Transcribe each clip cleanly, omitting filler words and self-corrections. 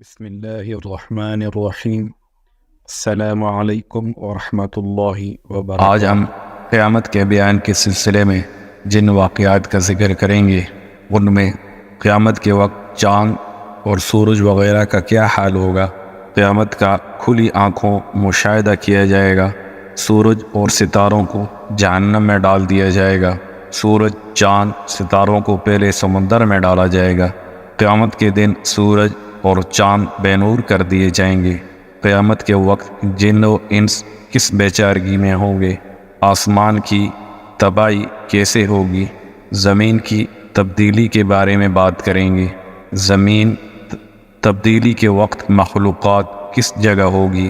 بسم اللہ الرحمن الرحیم۔ السلام علیکم ورحمۃ اللہ وبرکاتہ۔ آج ہم قیامت کے بیان کے سلسلے میں جن واقعات کا ذکر کریں گے ان میں قیامت کے وقت چاند اور سورج وغیرہ کا کیا حال ہوگا، قیامت کا کھلی آنکھوں مشاہدہ کیا جائے گا، سورج اور ستاروں کو جہنم میں ڈال دیا جائے گا، سورج چاند ستاروں کو پہلے سمندر میں ڈالا جائے گا، قیامت کے دن سورج اور چاند بے نور کر دیے جائیں گے، قیامت کے وقت جن و انس کس بے چارگی میں ہوں گے، آسمان کی تباہی کیسے ہوگی، زمین کی تبدیلی کے بارے میں بات کریں گے، زمین تبدیلی کے وقت مخلوقات کس جگہ ہوگی،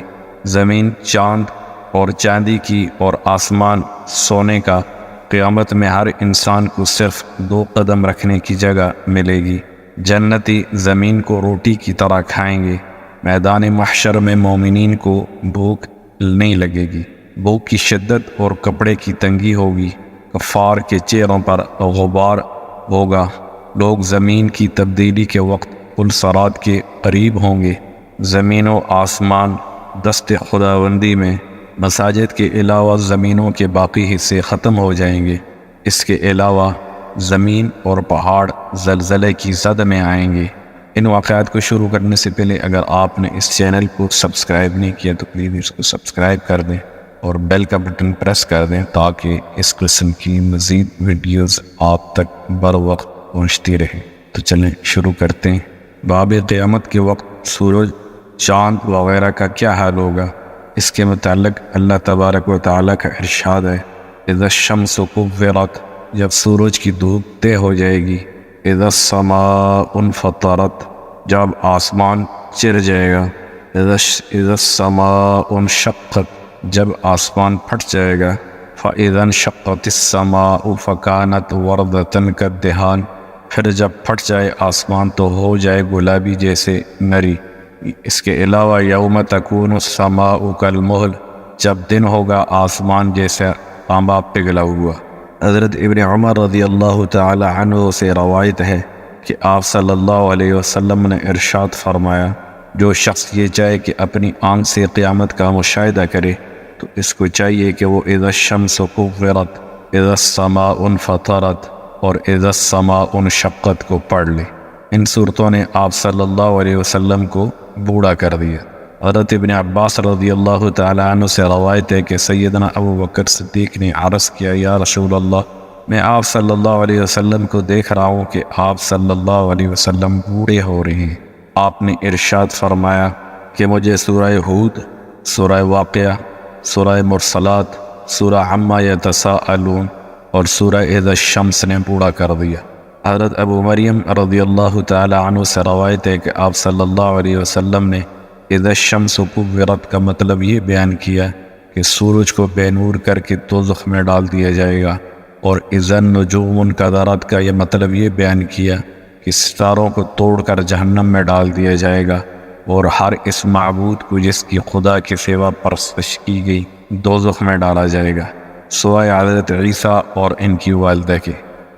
زمین چاند اور چاندی کی اور آسمان سونے کا، قیامت میں ہر انسان کو صرف 2 قدم رکھنے کی جگہ ملے گی، جنتی زمین کو روٹی کی طرح کھائیں گے، میدان محشر میں مومنین کو بھوک نہیں لگے گی، بھوک کی شدت اور کپڑے کی تنگی ہوگی، کفار کے چہروں پر غبار ہوگا، لوگ زمین کی تبدیلی کے وقت پلسرات کے قریب ہوں گے، زمین و آسمان دست خداوندی میں، مساجد کے علاوہ زمینوں کے باقی حصے ختم ہو جائیں گے، اس کے علاوہ زمین اور پہاڑ زلزلے کی زد میں آئیں گے۔ ان واقعات کو شروع کرنے سے پہلے اگر آپ نے اس چینل کو سبسکرائب نہیں کیا تو پلیز اس کو سبسکرائب کر دیں اور بیل کا بٹن پریس کر دیں تاکہ اس قسم کی مزید ویڈیوز آپ تک بر وقت پہنچتی رہیں۔ تو چلیں شروع کرتے ہیں۔ باب قیامت کے وقت سورج، چاند وغیرہ کا کیا حال ہوگا، اس کے متعلق اللہ تبارک و تعالیٰ کا ارشاد ہے، اذا الشمس کورت، جب سورج کی دھوپ طے ہو جائے گی، اذا السماء انفطرت، جب آسمان چر جائے گا، اذا السماء انشقت، جب آسمان پھٹ جائے گا، فاذا انشقت السماء فکانت وردۃ کالدہان، پھر جب پھٹ جائے آسمان تو ہو جائے گلابی جیسے نری۔ اس کے علاوہ یوم تکون السماء کالمہل، جب دن ہوگا آسمان جیسا تانبا پگھلا ہوا۔ حضرت ابن عمر رضی اللہ تعالی عنہ سے روایت ہے کہ آپ صلی اللہ علیہ وسلم نے ارشاد فرمایا، جو شخص یہ چاہے کہ اپنی آنکھ سے قیامت کا مشاہدہ کرے تو اس کو چاہیے کہ وہ اذا الشمس کورت، اذا السماء انفطرت اور اذا السماء انشقت کو پڑھ لے۔ ان صورتوں نے آپ صلی اللہ علیہ وسلم کو بوڑھا کر دیا۔ حضرت ابن عباس رضی اللہ تعالی عنہ سے روایت ہے کہ سیدنا ابو بکر صدیق نے عرض کیا، یا رسول اللہ، میں آپ صلی اللہ علیہ وسلم کو دیکھ رہا ہوں کہ آپ صلی اللہ علیہ وسلم بوڑھے ہو رہے ہیں۔ آپ نے ارشاد فرمایا کہ مجھے سورہ ہود، سورہ واقعہ، سورہ مرسلات، سورہ عما یتساءلون اور سورہ اذا الشمس نے بوڑھا کر دیا۔ حضرت ابو مریم رضی اللہ تعالی عنہ سے روایت ہے کہ آپ صلی اللہ علیہ وسلم نے اذا الشمس کورت کا مطلب یہ بیان کیا کہ سورج کو بے نور کر کے دوزخ میں ڈال دیا جائے گا، اور اذا النجوم انکدرت کا یہ مطلب یہ بیان کیا کہ ستاروں کو توڑ کر جہنم میں ڈال دیا جائے گا، اور ہر اس معبود کو جس کی خدا کے سوا پرستش کی گئی دوزخ میں ڈالا جائے گا، سوائے حضرت عیسیٰ اور ان کی والدہ کے۔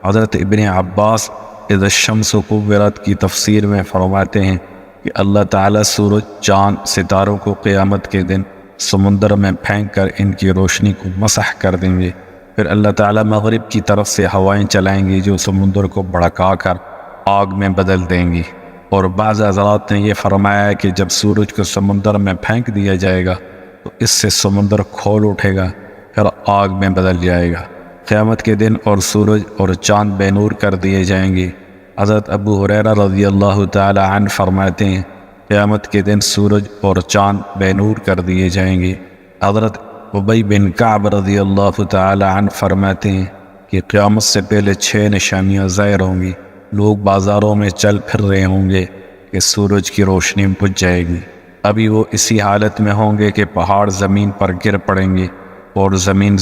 حضرت ابن عباس اذا الشمس کورت کی تفسیر میں فرماتے ہیں کہ اللہ تعالیٰ سورج، چاند، ستاروں کو قیامت کے دن سمندر میں پھینک کر ان کی روشنی کو مسح کر دیں گے، پھر اللہ تعالیٰ مغرب کی طرف سے ہوائیں چلائیں گی جو سمندر کو بھڑکا کر آگ میں بدل دیں گی، اور بعض حضرات نے یہ فرمایا ہے کہ جب سورج کو سمندر میں پھینک دیا جائے گا تو اس سے سمندر کھول اٹھے گا، پھر آگ میں بدل جائے گا۔ قیامت کے دن اور سورج اور چاند بے نور کر دیے جائیں گے۔ حضرت ابو ہریرہ رضی اللہ تعالی عنہ فرماتے ہیں، قیامت کے دن سورج اور چاند بے نور کر دیے جائیں گے۔ حضرت ابی بن کعب رضی اللہ تعالی عنہ فرماتے ہیں کہ قیامت سے پہلے 6 نشانیاں ظاہر ہوں گی، لوگ بازاروں میں چل پھر رہے ہوں گے کہ سورج کی روشنی بجھ جائے گی، ابھی وہ اسی حالت میں ہوں گے کہ پہاڑ زمین پر گر پڑیں گے اور زمین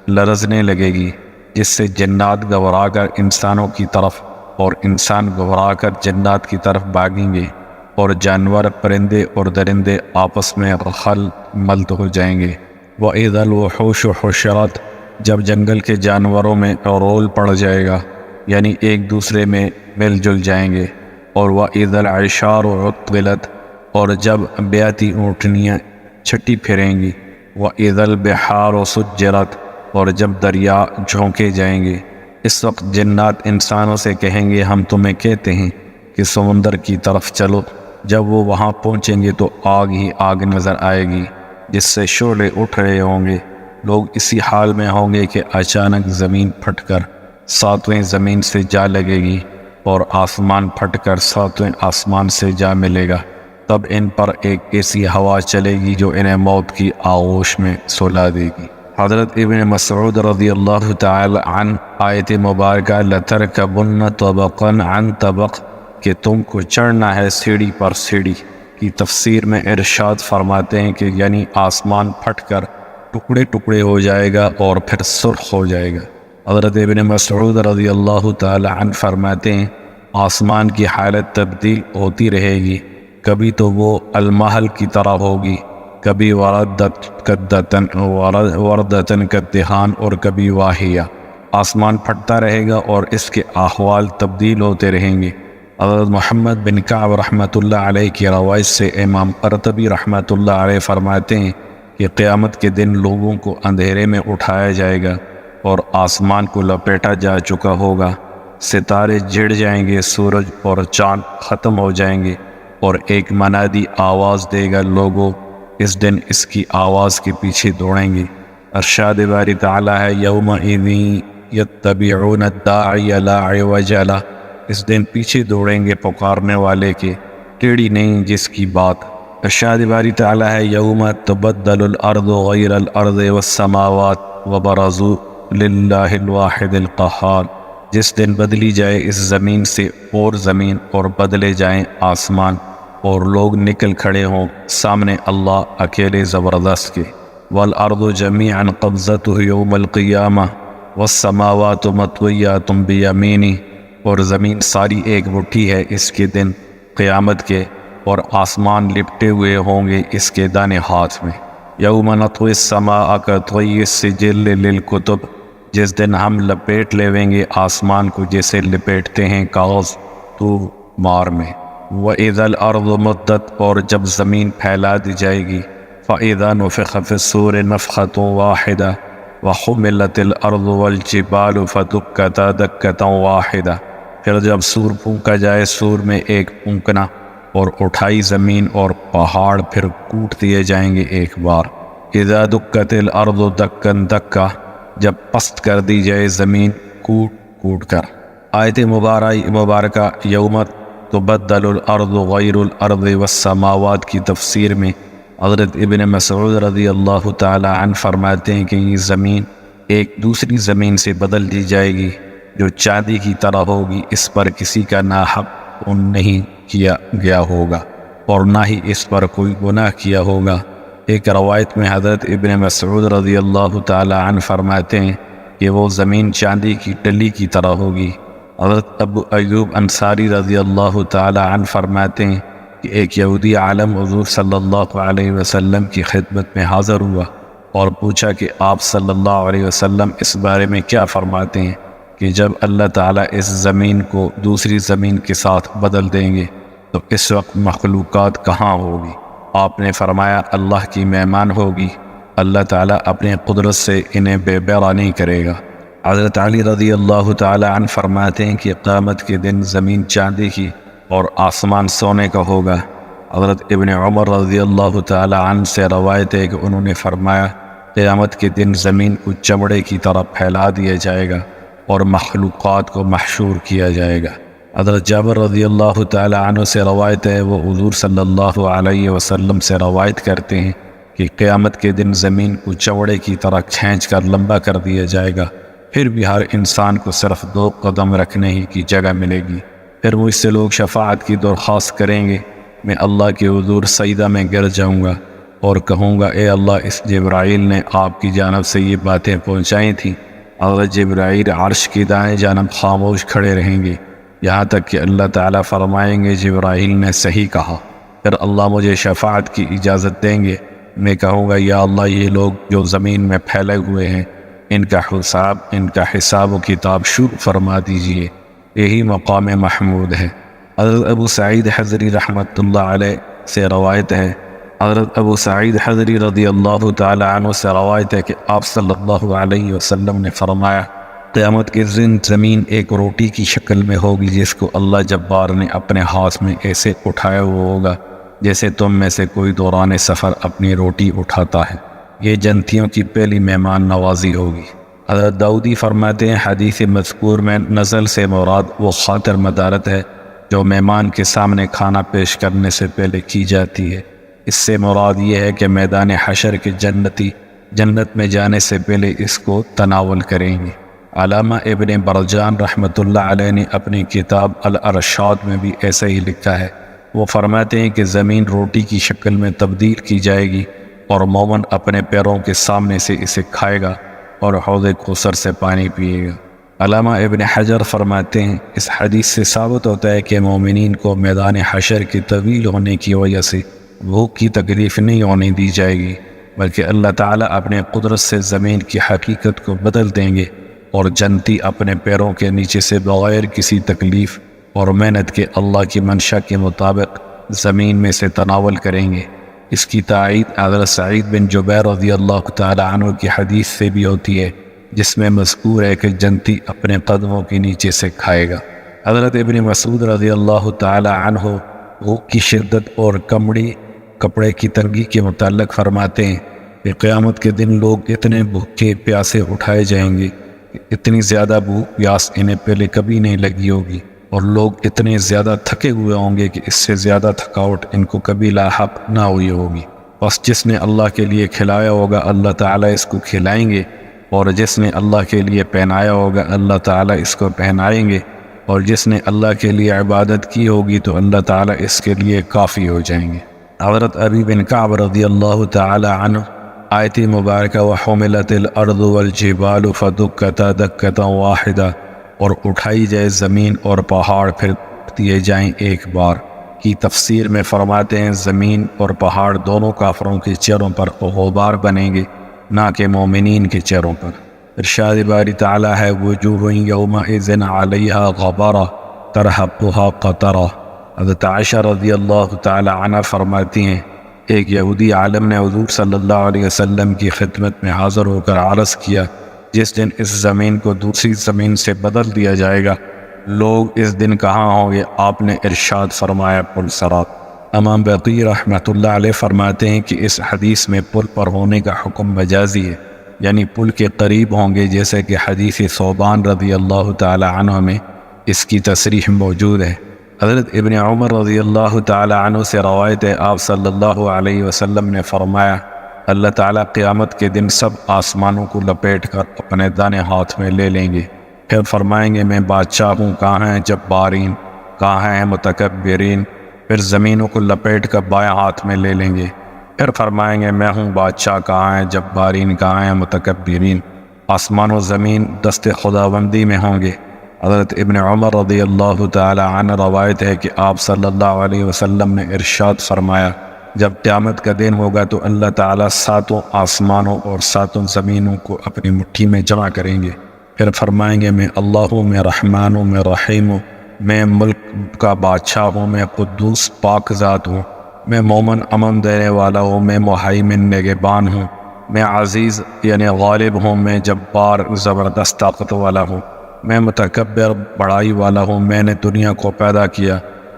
لرزنے لگے گی، جس سے جنات گھبرا کر انسانوں کی طرف اور انسان گھبرا کر جنات کی طرف بھاگیں گے، اور جانور، پرندے اور درندے آپس میں خل ملت ہو جائیں گے۔ وَإِذَا الْوُحُوشُ حُشِرَتْ، جب جنگل کے جانوروں میں رول پڑ جائے گا، یعنی ایک دوسرے میں مل جل جائیں گے، اور وَإِذَا الْعِشَارُ عُطِّلَتْ، اور جب بیعتی اونٹنیاں چھٹی پھریں گی، وَإِذَا الْبِحَارُ سُجِّرَتْ، اور جب دریا جھونکے جائیں گے۔ اس وقت جنات انسانوں سے کہیں گے ہم تمہیں کہتے ہیں کہ سمندر کی طرف چلو۔ جب وہ وہاں پہنچیں گے تو آگ ہی آگ نظر آئے گی جس سے شعلے اٹھ رہے ہوں گے۔ لوگ اسی حال میں ہوں گے کہ اچانک زمین پھٹ کر ساتویں زمین سے جا لگے گی اور آسمان پھٹ کر ساتویں آسمان سے جا ملے گا۔ تب ان پر ایک ایسی ہوا چلے گی جو انہیں موت کی آغوش میں سلا دے گی۔ حضرت ابن مسعود رضی اللہ تعالی عنہ آیت مبارکہ لَتَرْكَبُنَّ طَبَقًا عَنْ طَبَقٍ کہ تم کو چڑھنا ہے سیڑھی پر سیڑھی کی تفسیر میں ارشاد فرماتے ہیں کہ یعنی آسمان پھٹ کر ٹکڑے ٹکڑے ہو جائے گا اور پھر سرخ ہو جائے گا۔ حضرت ابن مسعود رضی اللہ تعالی عنہ فرماتے ہیں آسمان کی حالت تبدیل ہوتی رہے گی، کبھی تو وہ المحل کی طرح ہوگی، کبھی وردتن کالدہان اور کبھی واہیہ۔ آسمان پھٹتا رہے گا اور اس کے احوال تبدیل ہوتے رہیں گے۔ حضرت محمد بن کعب رحمۃ اللہ علیہ کی روایت سے امام قرطبی رحمۃ اللہ علیہ فرماتے ہیں کہ قیامت کے دن لوگوں کو اندھیرے میں اٹھایا جائے گا اور آسمان کو لپیٹا جا چکا ہوگا، ستارے جڑ جائیں گے، سورج اور چاند ختم ہو جائیں گے، اور ایک منادی آواز دے گا لوگوں اس دن اس کی آواز کے پیچھے دوڑیں گے۔ ارشاد باری تعالیٰ ہے یومئذ یتبعون الداعی لا عوج لہ، اس دن پیچھے دوڑیں گے پکارنے والے کے، ٹیڑھی نہیں جس کی بات۔ ارشاد باری تعالیٰ ہے یوم تبدل الارض غیر الارض والسماوات وبرزوا للہ الواحد القہار، جس دن بدلی جائے اس زمین سے اور زمین اور بدلے جائیں آسمان اور لوگ نکل کھڑے ہوں سامنے اللہ اکیلے زبردست کے۔ والارض جمیعا قبضته یوم القیامہ والسماوات مطویات بیمینہ، اور زمین ساری ایک مٹھی ہے اس کے دن قیامت کے، اور آسمان لپٹے ہوئے ہوں گے اس کے دانے ہاتھ میں۔ یوم نطوی السماء کطی السجل للکتب، جس دن ہم لپیٹ لیویں گے آسمان کو جیسے لپیٹتے ہیں کاغذ تو مار میں۔ وَإِذَا الْأَرْضُ مُدَّتْ، اور جب زمین پھیلا دی جائے گی، فَإِذَا نُفِخَ فِي الصُّورِ نَفْخَةٌ وَاحِدَةٌ وَحُمِلَتِ الْأَرْضُ وَالْجِبَالُ فَدُكَّتَا دَكَّةً وَاحِدَةً، پھر جب سور پھونکا جائے سور میں ایک پھونکنا، اور اٹھائی زمین اور پہاڑ پھر کوٹ دیے جائیں گے ایک بار۔ اذا دکت الارض دکن دکا، جب پست کر دی جائے زمین کوٹ کوٹ کر۔ آیت مبارکہ یوم تبدل الارض غیر الارض والسماوات کی تفسیر میں حضرت ابن مسعود رضی اللہ تعالی عنہ فرماتے ہیں کہ یہ زمین ایک دوسری زمین سے بدل دی جائے گی جو چاندی کی طرح ہوگی، اس پر کسی کا ناحق نہیں کیا گیا ہوگا اور نہ ہی اس پر کوئی گناہ کیا ہوگا۔ ایک روایت میں حضرت ابن مسعود رضی اللہ تعالی عنہ فرماتے ہیں کہ وہ زمین چاندی کی ڈلی کی طرح ہوگی۔ حضرت ابو ایوب انصاری رضی اللہ تعالی عنہ فرماتے ہیں کہ ایک یہودی عالم حضور صلی اللہ علیہ وسلم کی خدمت میں حاضر ہوا اور پوچھا کہ آپ صلی اللہ علیہ وسلم اس بارے میں کیا فرماتے ہیں کہ جب اللہ تعالیٰ اس زمین کو دوسری زمین کے ساتھ بدل دیں گے تو اس وقت مخلوقات کہاں ہوگی؟ آپ نے فرمایا اللہ کی مہمان ہوگی، اللہ تعالیٰ اپنے قدرت سے انہیں بے بھرا نہیں کرے گا۔ حضرت علی رضی اللہ تعالی عنہ فرماتے ہیں کہ قیامت کے دن زمین چاندی کی اور آسمان سونے کا ہوگا۔ حضرت ابن عمر رضی اللہ تعالی عنہ سے روایت ہے کہ انہوں نے فرمایا قیامت کے دن زمین کو چمڑے کی طرح پھیلا دیا جائے گا اور مخلوقات کو محشور کیا جائے گا۔ حضرت جابر رضی اللہ تعالی عنہ سے روایت ہے، وہ حضور صلی اللہ علیہ وسلم سے روایت کرتے ہیں کہ قیامت کے دن زمین کو چمڑے کی طرح کھینچ کر لمبا کر دیا جائے گا، پھر بھی ہر انسان کو صرف 2 قدم رکھنے ہی کی جگہ ملے گی۔ پھر مجھ سے لوگ شفاعت کی درخواست کریں گے، میں اللہ کے حضور سجدہ میں گر جاؤں گا اور کہوں گا اے اللہ، اس جبرائیل نے آپ کی جانب سے یہ باتیں پہنچائی تھیں۔ حضرت جبرائیل عرش کی دائیں جانب خاموش کھڑے رہیں گے یہاں تک کہ اللہ تعالیٰ فرمائیں گے جبرائیل نے صحیح کہا۔ پھر اللہ مجھے شفاعت کی اجازت دیں گے، میں کہوں گا یا اللہ، یہ لوگ جو زمین میں پھیلے ہوئے ہیں ان کا حساب و کتاب شروع فرما دیجئے، یہی مقام محمود ہے۔ حضرت ابو سعید حضری رحمۃ اللہ علیہ سے روایت ہے، حضرت ابو سعید حضری رضی اللہ تعالی عنہ سے روایت ہے کہ آپ صلی اللہ علیہ وسلم نے فرمایا، قیامت کے دن زمین ایک روٹی کی شکل میں ہوگی جس کو اللہ جبار نے اپنے ہاتھ میں ایسے اٹھایا ہوا ہوگا جیسے تم میں سے کوئی دوران سفر اپنی روٹی اٹھاتا ہے۔ یہ جنتیوں کی پہلی مہمان نوازی ہوگی۔ حضرت داؤدی فرماتے ہیں، حدیث مذکور میں نزل سے مراد وہ خاطر مدارت ہے جو مہمان کے سامنے کھانا پیش کرنے سے پہلے کی جاتی ہے۔ اس سے مراد یہ ہے کہ میدان حشر کے جنتی جنت میں جانے سے پہلے اس کو تناول کریں گے۔ علامہ ابن برجان رحمۃ اللہ علیہ نے اپنی کتاب الارشاد میں بھی ایسا ہی لکھا ہے۔ وہ فرماتے ہیں کہ زمین روٹی کی شکل میں تبدیل کی جائے گی اور مومن اپنے پیروں کے سامنے سے اسے کھائے گا اور حوض کوثر سے پانی پیے گا۔ علامہ ابن حجر فرماتے ہیں، اس حدیث سے ثابت ہوتا ہے کہ مومنین کو میدان حشر کے طویل ہونے کی وجہ سے بھوک کی تکلیف نہیں ہونے دی جائے گی، بلکہ اللہ تعالیٰ اپنے قدرت سے زمین کی حقیقت کو بدل دیں گے اور جنتی اپنے پیروں کے نیچے سے بغیر کسی تکلیف اور محنت کے اللہ کی منشا کے مطابق زمین میں سے تناول کریں گے۔ اس کی تائید حضرت سعید بن جبیر رضی اللہ تعالی عنہ کی حدیث سے بھی ہوتی ہے، جس میں مذکور ہے کہ جنتی اپنے قدموں کے نیچے سے کھائے گا۔ حضرت ابن مسعود رضی اللہ تعالی عنہ بھوک کی شدت اور کپڑے کی تنگی کے متعلق فرماتے ہیں کہ قیامت کے دن لوگ اتنے بھوکے پیاسے اٹھائے جائیں گے، اتنی زیادہ بھوک پیاس انہیں پہلے کبھی نہیں لگی ہوگی، اور لوگ اتنے زیادہ تھکے ہوئے ہوں گے کہ اس سے زیادہ تھکاوٹ ان کو کبھی لاحق نہ ہوئی ہوگی۔ بس جس نے اللہ کے لیے کھلایا ہوگا اللہ تعالیٰ اس کو کھلائیں گے، اور جس نے اللہ کے لیے پہنایا ہوگا اللہ تعالیٰ اس کو پہنائیں گے، اور جس نے اللہ کے لیے عبادت کی ہوگی تو اللہ تعالیٰ اس کے لیے کافی ہو جائیں گے۔ حضرت ابی بن کعب رضی اللہ تعالی عنہ آیت مبارکہ وَحُمِلَتِ الْأَرْضُ وَالْجِبَالُ فَدُكَّتَا دَكَّةً وَاحِدَةً، اور اٹھائی جائے زمین اور پہاڑ پھر دیے جائیں ایک بار کی تفسیر میں فرماتے ہیں، زمین اور پہاڑ دونوں کافروں کے چہروں پر غبار بنیں گے، نہ کہ مومنین کے چہروں پر۔ ارشاد باری تعالیٰ ہے، وجوہ یومئذ علیہا غبارہ ترہقھا قطرہ۔ حضرت عائشہ رضی اللہ تعالی عنہ فرماتی ہیں، ایک یہودی عالم نے حضور صلی اللہ علیہ وسلم کی خدمت میں حاضر ہو کر عرض کیا، جس دن اس زمین کو دوسری زمین سے بدل دیا جائے گا، لوگ اس دن کہاں ہوں گے؟ آپ نے ارشاد فرمایا، پل صراط۔ امام بقی رحمۃ اللہ علیہ فرماتے ہیں کہ اس حدیث میں پل پر ہونے کا حکم مجازی ہے، یعنی پل کے قریب ہوں گے، جیسے کہ حدیث ثوبان رضی اللہ تعالی عنہ میں اس کی تصریح موجود ہے۔ حضرت ابن عمر رضی اللہ تعالی عنہ سے روایت ہے، آپ صلی اللہ علیہ وسلم نے فرمایا، اللہ تعالیٰ قیامت کے دن سب آسمانوں کو لپیٹ کر اپنے دانے ہاتھ میں لے لیں گے، پھر فرمائیں گے، میں بادشاہ ہوں، کہاں ہیں جبارین، کہاں ہیں متکبرین؟ پھر زمینوں کو لپیٹ کر بائیں ہاتھ میں لے لیں گے، پھر فرمائیں گے، میں ہوں بادشاہ، کہاں ہیں جبارین، کہاں ہیں متکبرین؟ آسمان و زمین دست خداوندی میں ہوں گے۔ حضرت ابن عمر رضی اللہ تعالی عنہ روایت ہے کہ آپ صلی اللہ علیہ وسلم نے ارشاد فرمایا، جب قیامت کا دن ہوگا تو اللہ تعالیٰ ساتوں آسمانوں اور ساتوں زمینوں کو اپنی مٹھی میں جمع کریں گے، پھر فرمائیں گے، میں اللہ ہوں، میں رحمان ہوں، میں رحیم ہوں، میں ملک کا بادشاہ ہوں، میں قدوس پاک ذات ہوں، میں مومن امن دینے والا ہوں، میں مہیمن نگہبان ہوں، میں عزیز یعنی غالب ہوں، میں جبار زبردست طاقت والا ہوں، میں متکبر بڑائی والا ہوں، میں نے دنیا کو پیدا کیا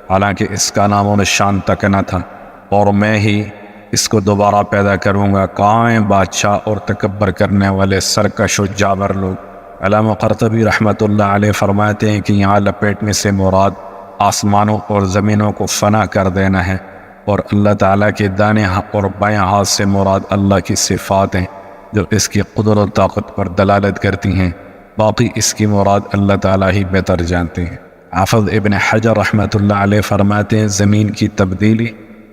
حالانکہ اس کا نام و نشان تک نہ تھا، اور میں ہی اس کو دوبارہ پیدا کروں گا، کہاں ہیں بادشاہ اور تکبر کرنے والے سرکش و جابر لوگ؟ علامہ قرطبی رحمۃ اللہ علیہ فرماتے ہیں کہ یہاں لپیٹنے سے مراد آسمانوں اور زمینوں کو فنا کر دینا ہے، اور اللہ تعالیٰ کے دانے اور بائیں ہاتھ سے مراد اللہ کی صفات ہیں جو اس کی قدرت و طاقت پر دلالت کرتی ہیں، باقی اس کی مراد اللہ تعالیٰ ہی بہتر جانتے ہیں۔ حافظ ابن حجر رحمۃ اللہ علیہ فرماتے ہیں، زمین کی تبدیلی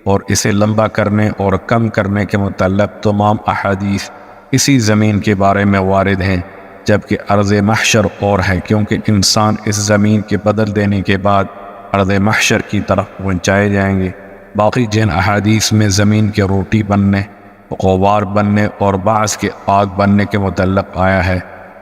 اور اسے لمبا کرنے اور کم کرنے کے متعلق تمام احادیث اسی زمین کے بارے میں وارد ہیں، جبکہ ارض محشر اور ہے، کیونکہ انسان اس زمین کے بدل دینے کے بعد ارض محشر کی طرف پہنچائے جائیں گے۔ باقی جن احادیث میں زمین کے روٹی بننے، غبار بننے اور بعض کے آگ بننے کے متعلق آیا ہے،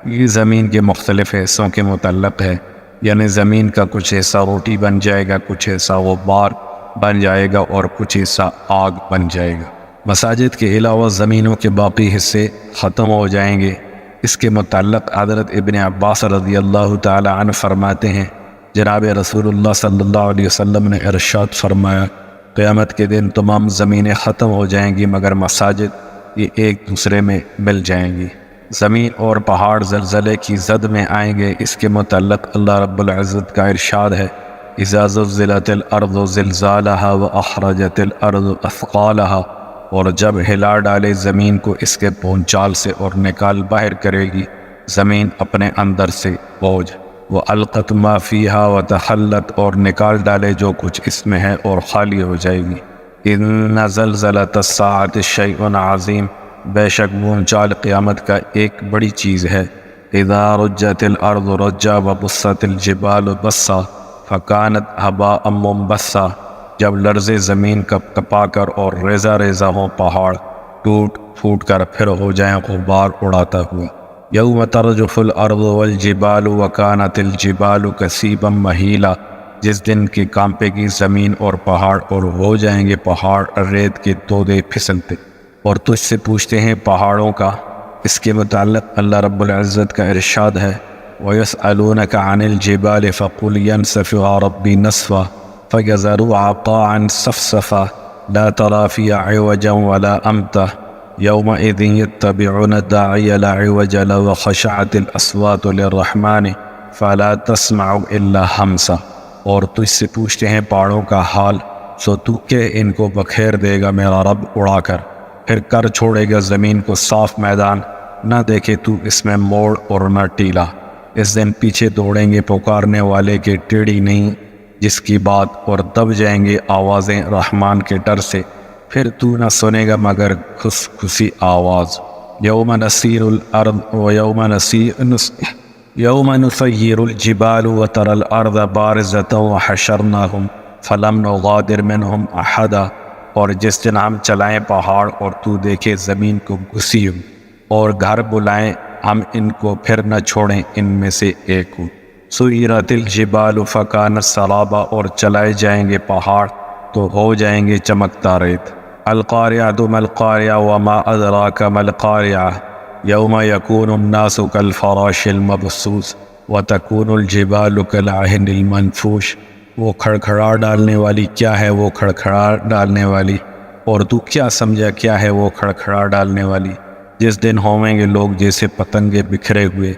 یہ زمین کے مختلف حصوں کے متعلق ہے، یعنی زمین کا کچھ حصہ روٹی بن جائے گا، کچھ حصہ غبار بن جائے گا اور کچھ حصہ آگ بن جائے گا۔ مساجد کے علاوہ زمینوں کے باقی حصے ختم ہو جائیں گے۔ اس کے متعلق حضرت ابن عباس رضی اللہ تعالی عنہ فرماتے ہیں، جناب رسول اللہ صلی اللہ علیہ وسلم نے ارشاد فرمایا، قیامت کے دن تمام زمینیں ختم ہو جائیں گی مگر مساجد یہ ایک دوسرے میں مل جائیں گی۔ زمین اور پہاڑ زلزلے کی زد میں آئیں گے۔ اس کے متعلق اللہ رب العزت کا ارشاد ہے، اذا زلزلت الارض زلزالها واخرجت الارض اثقالها، اور جب ہلا ڈالے زمین کو اس کے پونچال سے اور نکال باہر کرے گی زمین اپنے اندر سے بوجھ، وَأَلْقَتْ مَا فِيهَا وَتَخَلَّتْ، اور نکال ڈالے جو کچھ اس میں ہے اور خالی ہو جائے گی۔ إِنَّ زَلْزَلَةَ السَّاعَةِ شَيْءٌ عَظِيمٌ، بے شک پونچال قیامت کا ایک بڑی چیز ہے۔ إِذَا رُجَّتِ الْأَرْضُ رَجًّا وَبُسَّتِ الْجِبَالُ بَسًّا فَكَانَتْ هَبَاءً مُنبَثًّا، جب لرزے زمین کپ کپا کر اور ریزہ ریزہ ہوں پہاڑ، ٹوٹ پھوٹ کر پھر ہو جائیں غبار اڑاتا ہوا۔ یوم ترجف الارض والجبال وکانت الجبال کثیبا مہیلا، جس دن کی کانپے گی زمین اور پہاڑ اور ہو جائیں گے پہاڑ ریت کے تودے پھسلتے۔ اور تجھ سے پوچھتے ہیں پہاڑوں کا، اس کے متعلق اللہ رب العزت کا ارشاد ہے، وَيَسْأَلُونَكَ عَنِ الْجِبَالِ فَقُلْ يَنْسَفُهَا رَبِّي نَسْفًا فَيَذَرُهَا قَاعًا صَفْصَفًا لَا تَرَىٰ فِيهَا عِوَجًا وَلَا أَمْتًا يَوْمَئِذٍ يَتَّبِعُونَ الدَّاعِيَ لَا عِوَجَ لَهُ وَخَشَعَتِ الْأَصْوَاتُ لِلرَّحْمَٰنِ فَلَا تَسْمَعُ إِلَّا هَمْسًا۔ اور تجھ سے پوچھتے ہیں پہاڑوں کا حال، سو تو کہ ان کو بکھیر دے گا میرا رب اڑا کر، پھر کر چھوڑے گا زمین کو صاف میدان، نہ دیکھے تو اس میں موڑ اور نہ ٹیلا۔ اس دن پیچھے دوڑیں گے پکارنے والے کے ٹیڑھی نہیں جس کی بات، اور دب جائیں گے آوازیں رحمان کے ڈر سے، پھر تو نہ سنے گا مگر کھسی آواز۔ یوم نسیر الارض ویوم یوم نسیر الجبال وتری الارض بارزۃ وحشرناہم فلم نغادر منہم احدا، اور جس دن ہم چلائیں پہاڑ اور تو دیکھے زمین کو گھسی ہوئی اور گھر بلائیں ہم ان کو پھر نہ چھوڑیں ان میں سے ایک کو۔ سیرت الجبال فکانت سرابا، اور چلائے جائیں گے پہاڑ تو ہو جائیں گے چمکتا ریت۔ القاریعۃ ما القاریعۃ وما ادراک ما القاریعۃ یوم یکون الناس کالفراش المبثوث وتکون الجبال کالعہن المنفوش۔ وہ کھڑکھڑا ڈالنے والی کیا ہے وہ کھڑکھڑا ڈالنے والی، اور تو کیا سمجھا کیا ہے وہ کھڑکھڑا ڈالنے والی، جس دن ہویں گے لوگ جیسے پتنگے بکھرے ہوئے،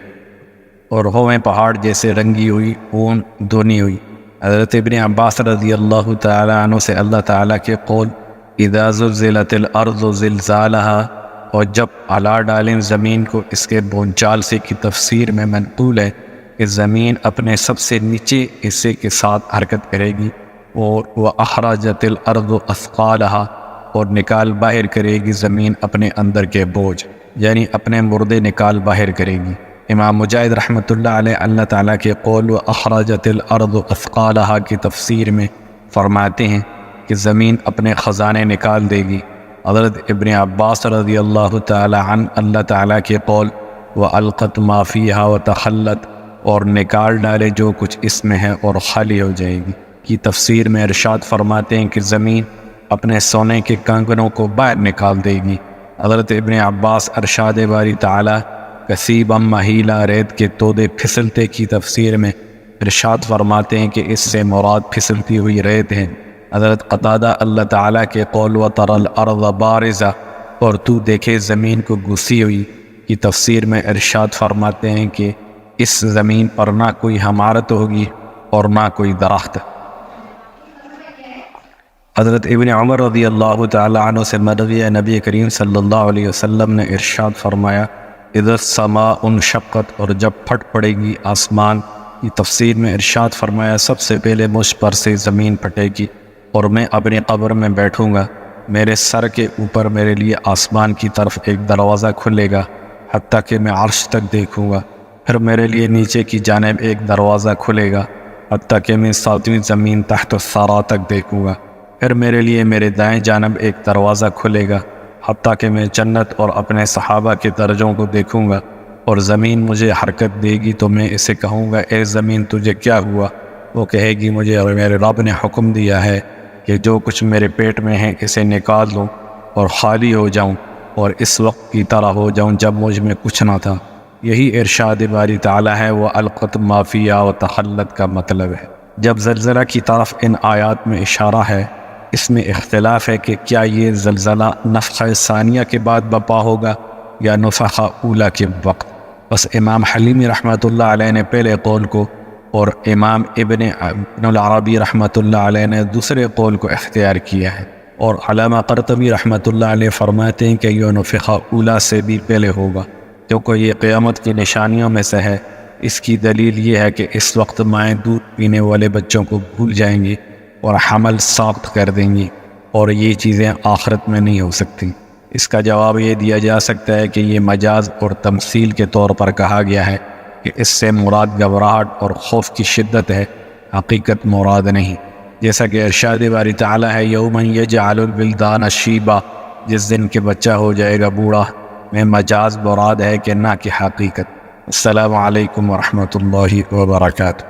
اور ہویں پہاڑ جیسے رنگی ہوئی اون دھنی ہوئی۔ حضرت ابن عباس رضی اللہ تعالی عنہ سے اللہ تعالیٰ کے قول، اذا زلزلت الارض زلزالها، اور جب ہلا ڈالیں زمین کو اس کے بونچال سے کی تفسیر میں منقول ہے کہ زمین اپنے سب سے نیچے حصے کے ساتھ حرکت کرے گی، اور وَأَخْرَجَتِ الْأَرْضُ أَثْقَالَهَا، اور نکال باہر کرے گی زمین اپنے اندر کے بوجھ، یعنی اپنے مردے نکال باہر کرے گی۔ امام مجاہد رحمۃ اللہ علیہ اللہ تعالیٰ کے قول وَأَخْرَجَتِ الْأَرْضُ أَثْقَالَهَا کی تفسیر میں فرماتے ہیں کہ زمین اپنے خزانے نکال دے گی۔ حضرت ابن عباس رضی اللہ تعالی عنہ اللہ تعالیٰ کے قول وَأَلْقَتْ مَا فِيهَا وَتَخَلَّتْ، اور نکال ڈالے جو کچھ اس میں ہے اور خالی ہو جائے گی کی تفسیر میں ارشاد فرماتے ہیں کہ زمین اپنے سونے کے کنگنوں کو باہر نکال دے گی۔ حضرت ابن عباس ارشاد باری تعالی کثیبا مہیلا ریت کے تودے پھسلتے کی تفسیر میں ارشاد فرماتے ہیں کہ اس سے مراد پھسلتی ہوئی ریت ہے۔ حضرت قتادہ اللہ تعالیٰ کے قول وتری الارض بارزہ، اور تو دیکھے زمین کو گھسی ہوئی کی تفسیر میں ارشاد فرماتے ہیں کہ اس زمین پر نہ کوئی عمارت ہوگی اور نہ کوئی درخت۔ حضرت ابن عمر رضی اللہ تعالی عنہ سے مروی نبی کریم صلی اللہ علیہ وسلم نے ارشاد فرمایا اذا السماء انشقت، اور جب پھٹ پڑے گی آسمان کی تفسیر میں ارشاد فرمایا سب سے پہلے مجھ پر سے زمین پھٹے گی اور میں اپنی قبر میں بیٹھوں گا، میرے سر کے اوپر میرے لیے آسمان کی طرف ایک دروازہ کھلے گا حتیٰ کہ میں عرش تک دیکھوں گا، پھر میرے لیے نیچے کی جانب ایک دروازہ کھلے گا حتیٰ کہ میں 7ویں زمین تحت الثری تک دیکھوں گا، پھر میرے لیے میرے دائیں جانب ایک دروازہ کھلے گا حتیٰ کہ میں جنت اور اپنے صحابہ کے درجوں کو دیکھوں گا، اور زمین مجھے حرکت دے گی تو میں اسے کہوں گا اے زمین تجھے کیا ہوا؟ وہ کہے گی مجھے میرے رب نے حکم دیا ہے کہ جو کچھ میرے پیٹ میں ہے اسے نکال لوں اور خالی ہو جاؤں اور اس وقت کی طرح ہو جاؤں جب مجھ میں کچھ نہ تھا۔ یہی ارشاد باری تعالیٰ ہے، وہ القت ما فیہا و تخلت کا مطلب ہے۔ جب زلزلہ کی طرف ان آیات میں اشارہ ہے، اس میں اختلاف ہے کہ کیا یہ زلزلہ نفخہ ثانیہ کے بعد برپا ہوگا یا نفخہ اولا کے وقت۔ بس امام حلیمی رحمۃ اللہ علیہ نے پہلے قول کو اور امام ابن العربی رحمۃ اللہ علیہ نے دوسرے قول کو اختیار کیا ہے، اور علامہ قرطبی رحمۃ اللہ علیہ فرماتے ہیں کہ یہ نفخہ اولا سے بھی پہلے ہوگا، کیونکہ یہ قیامت کی نشانیوں میں سے ہے۔ اس کی دلیل یہ ہے کہ اس وقت مائیں دودھ پینے والے بچوں کو بھول جائیں گی اور حمل ساخت کر دیں گی، اور یہ چیزیں آخرت میں نہیں ہو سکتی۔ اس کا جواب یہ دیا جا سکتا ہے کہ یہ مجاز اور تمثیل کے طور پر کہا گیا ہے کہ اس سے مراد گھبراہٹ اور خوف کی شدت ہے، حقیقت مراد نہیں۔ جیسا کہ ارشاد باری تعالیٰ ہے یوم یجعل الولدان شیبا، جس دن کہ بچہ ہو جائے گا بوڑھا، میں مجاز مراد ہے کہ نہ کہ حقیقت۔ السلام علیکم ورحمۃ اللہ وبرکاتہ۔